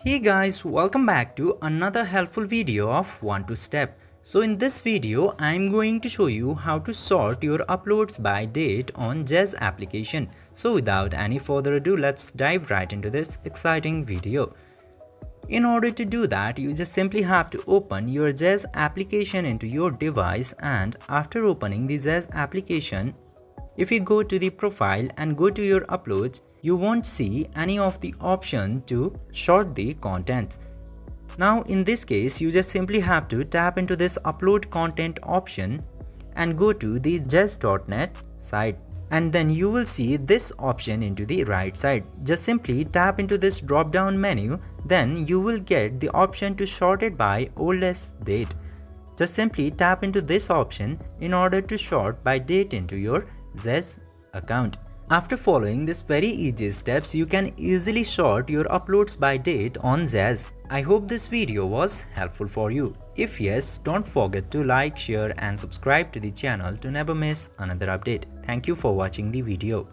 Hey guys, welcome back to another helpful video of 1 to Step. So in this video, I'm going to show you how to sort your uploads by date on Zedge application. So without any further ado, let's dive right into this exciting video. In order to do that, you just simply have to open your Zedge application into your device, and after opening the Zedge application, if you go to the profile and go to your uploads, you won't see any of the option to sort the contents. Now in this case, you just simply have to tap into this upload content option and go to the Zedge.net site, and then you will see this option into the right side. Just simply tap into this drop down menu, then you will get the option to sort it by oldest date. Just simply tap into this option in order to sort by date into your Zedge account. After following this very easy steps, you can easily sort your uploads by date on Zedge. I hope this video was helpful for you. If yes, don't forget to like, share and subscribe to the channel to never miss another update. Thank you for watching the video.